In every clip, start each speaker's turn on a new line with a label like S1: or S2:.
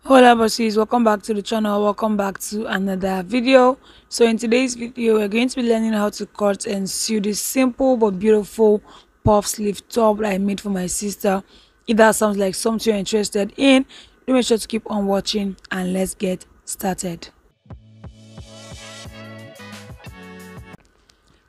S1: Hola bosses, welcome back to the channel. Welcome back to another video. So in today's video we're going to be learning how to cut and sew this simple but beautiful puff sleeve top that I made for my sister. If that sounds like something you're interested in, do make sure to keep on watching and let's get started.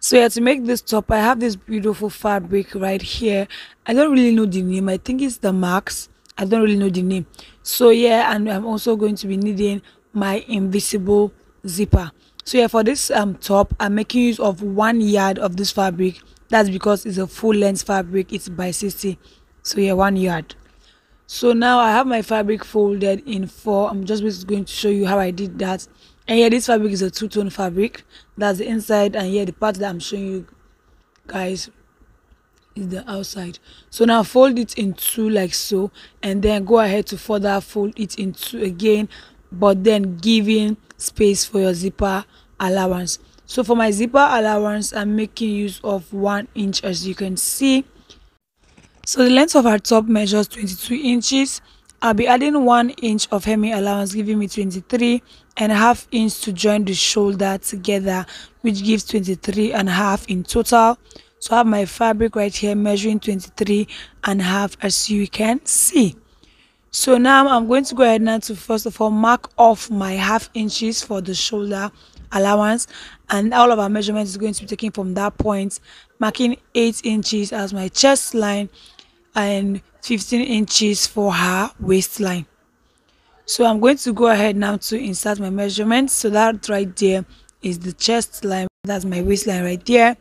S1: So yeah, to make this top I have this beautiful fabric right here. I don't really know the name. I think it's the Max. I don't really know the name. So yeah, and I'm also going to be needing my invisible zipper. So yeah, for this top I'm making use of 1 yard of this fabric. That's because it's a full length fabric. It's by 60. So yeah, 1 yard. So now I have my fabric folded in four. I'm just basically going to show you how I did that. And yeah, this fabric is a two-tone fabric. That's the inside, and yeah, the part that I'm showing you guys is the outside. So now fold it in two like so, and then go ahead to further fold it in two again, but then giving space for your zipper allowance. So for my zipper allowance, I'm making use of 1 inch, as you can see. So the length of our top measures 22 inches. I'll be adding 1 inch of hemming allowance, giving me 23.5 inches to join the shoulder together, which gives 23.5 in total. So I have my fabric right here measuring 23.5, as you can see. So now I'm going to go ahead now to first of all mark off my half inches for the shoulder allowance, and all of our measurements is going to be taken from that point, marking 8 inches as my chest line and 15 inches for her waistline. So I'm going to go ahead now to insert my measurements. So that right there is the chest line, that's my waistline right there.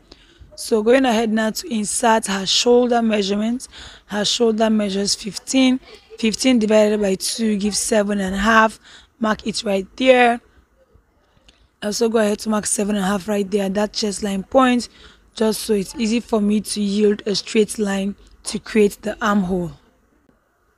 S1: So going ahead now to insert her shoulder measurements. Her shoulder measures 15. 15 divided by 2 gives 7.5. Mark it right there. Also go ahead to mark 7.5 right there at that chest line point, just so it's easy for me to yield a straight line to create the armhole.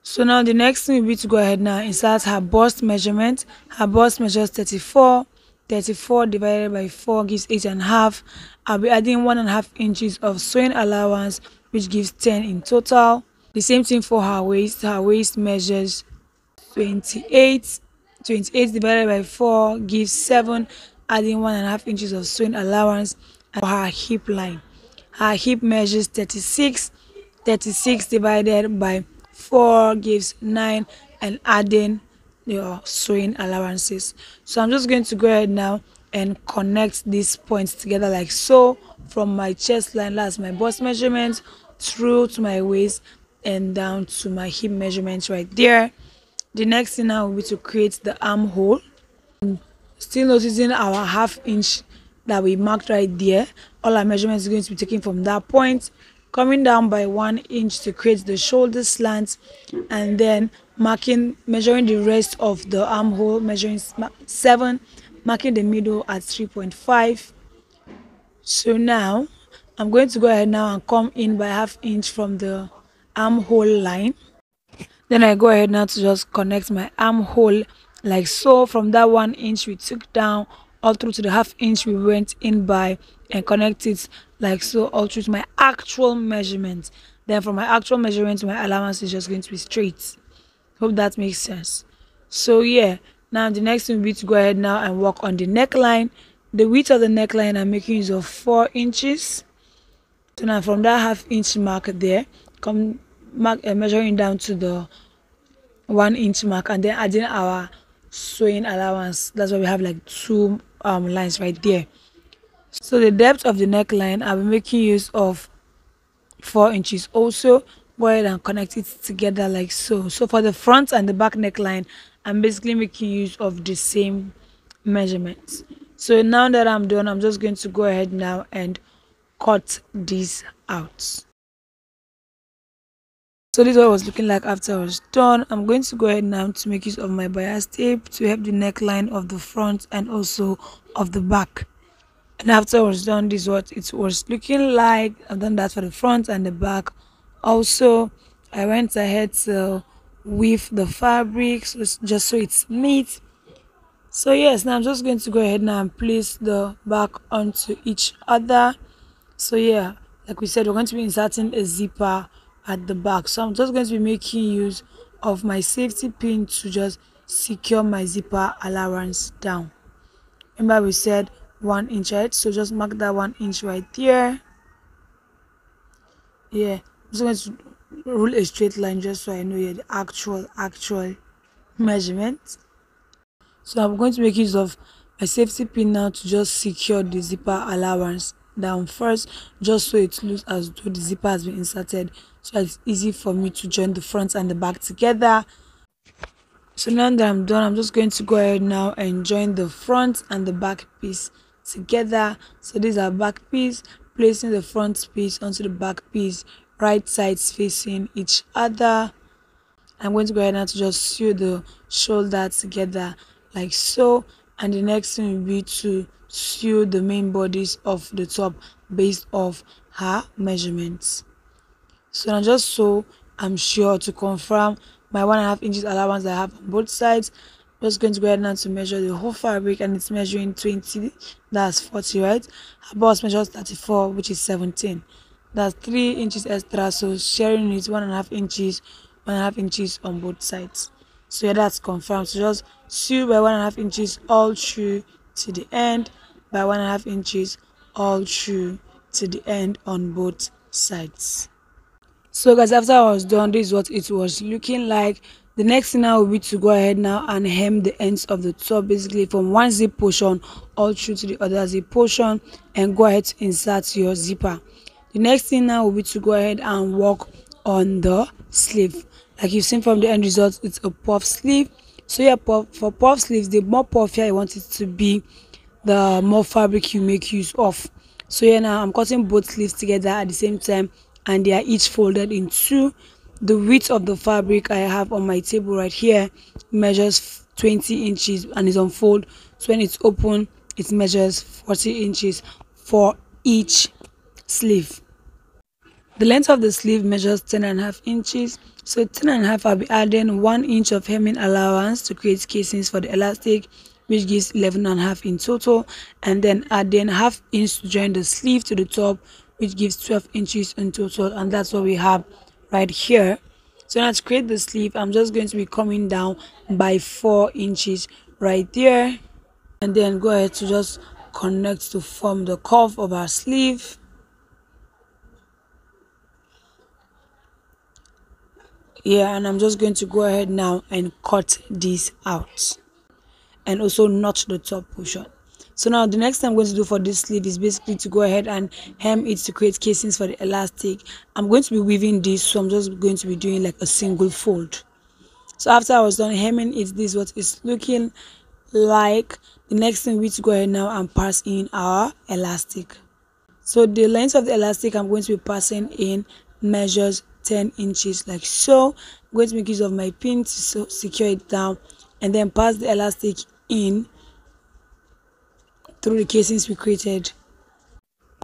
S1: So now the next thing will be to go ahead now insert her bust measurement. Her bust measures 34. 34 divided by 4 gives 8.5. I'll be adding 1.5 inches of sewing allowance, which gives 10 in total. The same thing for her waist. Her waist measures 28. 28 divided by 4 gives 7, adding 1.5 inches of sewing allowance. And for her hip line, her hip measures 36. 36 divided by 4 gives 9, and adding your sewing allowances. So I'm just going to go ahead now and connect these points together like so, from my chest line, that's my bust measurement, through to my waist and down to my hip measurements right there. The next thing now will be to create the armhole. Still noticing our half inch that we marked right there. All our measurements are going to be taken from that point, coming down by 1 inch to create the shoulder slant, and then measuring the rest of the armhole, measuring 7, marking the middle at 3.5. So now I'm going to go ahead now and come in by half inch from the armhole line. Then I go ahead now to just connect my armhole like so. From that 1 inch we took down all through to the half inch we went in by, and connect it like so all through to my actual measurement. Then from my actual measurement, my allowance is just going to be straight. Hope that makes sense. So yeah, now the next thing will be to go ahead now and work on the neckline. The width of the neckline I'm making use of 4 inches. So now from that half inch mark there, come measuring down to the 1 inch mark, and then adding our sewing allowance. That's why we have like two lines right there. So the depth of the neckline, I'll be making use of 4 inches also. Go ahead and connect it together like so. So for the front and the back neckline, I'm basically making use of the same measurements. So now that I'm done, I'm just going to go ahead now and cut this out. So this is what it was looking like after I was done. I'm going to go ahead now to make use of my bias tape to help the neckline of the front and also of the back. And after I was done, this is what it was looking like. I've done that for the front and the back. Also, I went ahead to weave the fabric just so it's neat. So yes, now I'm just going to go ahead now and place the back onto each other. So yeah, like we said, we're going to be inserting a zipper at the back. So I'm just going to be making use of my safety pin to just secure my zipper allowance down. Remember we said 1 inch, right? So just mark that 1 inch right there. Yeah, I'm just going to rule a straight line just so I know the actual measurement. So I'm going to make use of my safety pin now to just secure the zipper allowance down first, just so it looks as though the zipper has been inserted, so it's easy for me to join the front and the back together. So now that I'm done, I'm just going to go ahead now and join the front and the back piece together. So these are back piece, placing the front piece onto the back piece, right sides facing each other. I'm going to go ahead now to just sew the shoulder together like so, and the next thing will be to sew the main bodies of the top based off her measurements. So now just so I'm sure to confirm my 1.5 inches allowance I have on both sides, I'm just going to go ahead now to measure the whole fabric, and it's measuring 20, that's 40, right? Her bust measures 34, which is 17. That's 3 inches extra, so sharing it 1.5 inches, 1.5 inches on both sides. So yeah, that's confirmed. So just sew by 1.5 inches all through to the end, by 1.5 inches all through to the end on both sides. So guys, after I was done, this is what it was looking like. The next thing now will be to go ahead now and hem the ends of the top, basically from one zip portion all through to the other zip portion, and go ahead to insert your zipper. The next thing now will be to go ahead and work on the sleeve. Like you've seen from the end result, it's a puff sleeve. So yeah, for puff sleeves, the more puffier you want it to be, the more fabric you make use of. So yeah, now I'm cutting both sleeves together at the same time, and they are each folded in two. The width of the fabric I have on my table right here measures 20 inches and is on fold. So when it's open, it measures 40 inches for each sleeve. The length of the sleeve measures 10.5 inches. So 10.5, I'll be adding 1 inch of hemming allowance to create casings for the elastic, which gives 11.5 in total, and then adding half inch to join the sleeve to the top, which gives 12 inches in total, and that's what we have right here. So now to create the sleeve, I'm just going to be coming down by 4 inches right there, and then go ahead to just connect to form the curve of our sleeve. Yeah, and I'm just going to go ahead now and cut this out, and also notch the top portion. So now the next thing I'm going to do for this sleeve is basically to go ahead and hem it to create casings for the elastic. I'm going to be weaving this, so I'm just going to be doing like a single fold. So after I was done hemming it, this is what it's looking like. The next thing we need to go ahead now and pass in our elastic. So the length of the elastic I'm going to be passing in measures 10 inches like so. I'm going to make use of my pin to secure it down, and then pass the elastic in through the casings we created.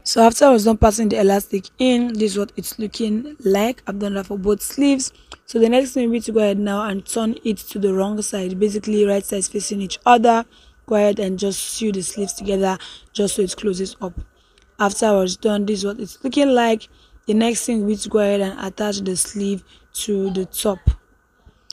S1: So after I was done passing the elastic in, this is what it's looking like. I've done that for both sleeves. So the next thing we need to go ahead now and turn it to the wrong side, basically right sides facing each other. Go ahead and just sew the sleeves together just so it closes up. After I was done, this is what it's looking like. The next thing we need to go ahead and attach the sleeve to the top.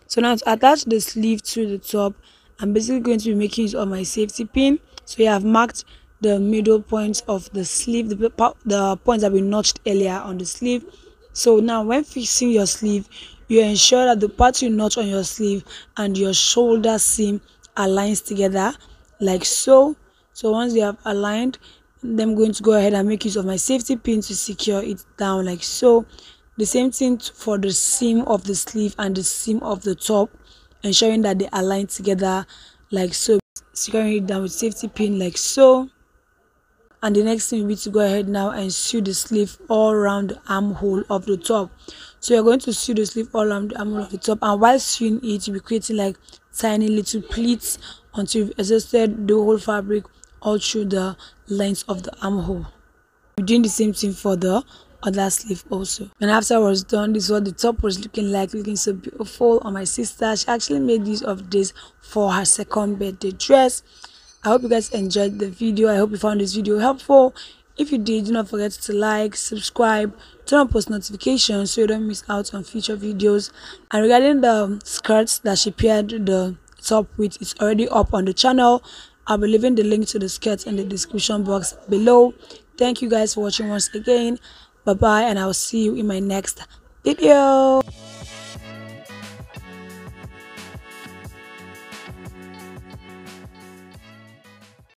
S1: So now to attach the sleeve to the top, I'm basically going to be making use of my safety pin. So yeah, I've marked the middle points of the sleeve, the points that we notched earlier on the sleeve. So now when fixing your sleeve, you ensure that the part you notch on your sleeve and your shoulder seam aligns together like so. So once they have aligned, then I'm going to go ahead and make use of my safety pin to secure it down like so. The same thing for the seam of the sleeve and the seam of the top, ensuring that they align together like so, securing it down with safety pin like so. And the next thing will be to go ahead now and sew the sleeve all around the armhole of the top. So you're going to sew the sleeve all around the armhole of the top, and while sewing it, you'll be creating like tiny little pleats until you've exhausted the whole fabric all through the length of the armhole. We're doing the same thing for the other sleeve also. And after I was done, this is what the top was looking like, looking so beautiful on my sister. She actually made use of this for her second birthday dress. I hope you guys enjoyed the video. I hope you found this video helpful. If you did, do not forget to like, subscribe, turn on post notifications so you don't miss out on future videos. And regarding the skirts that she paired the top with. It's already up on the channel. I'll be leaving the link to the skirt in the description box below. Thank you guys for watching once again. Bye bye, and I'll see you in my next video.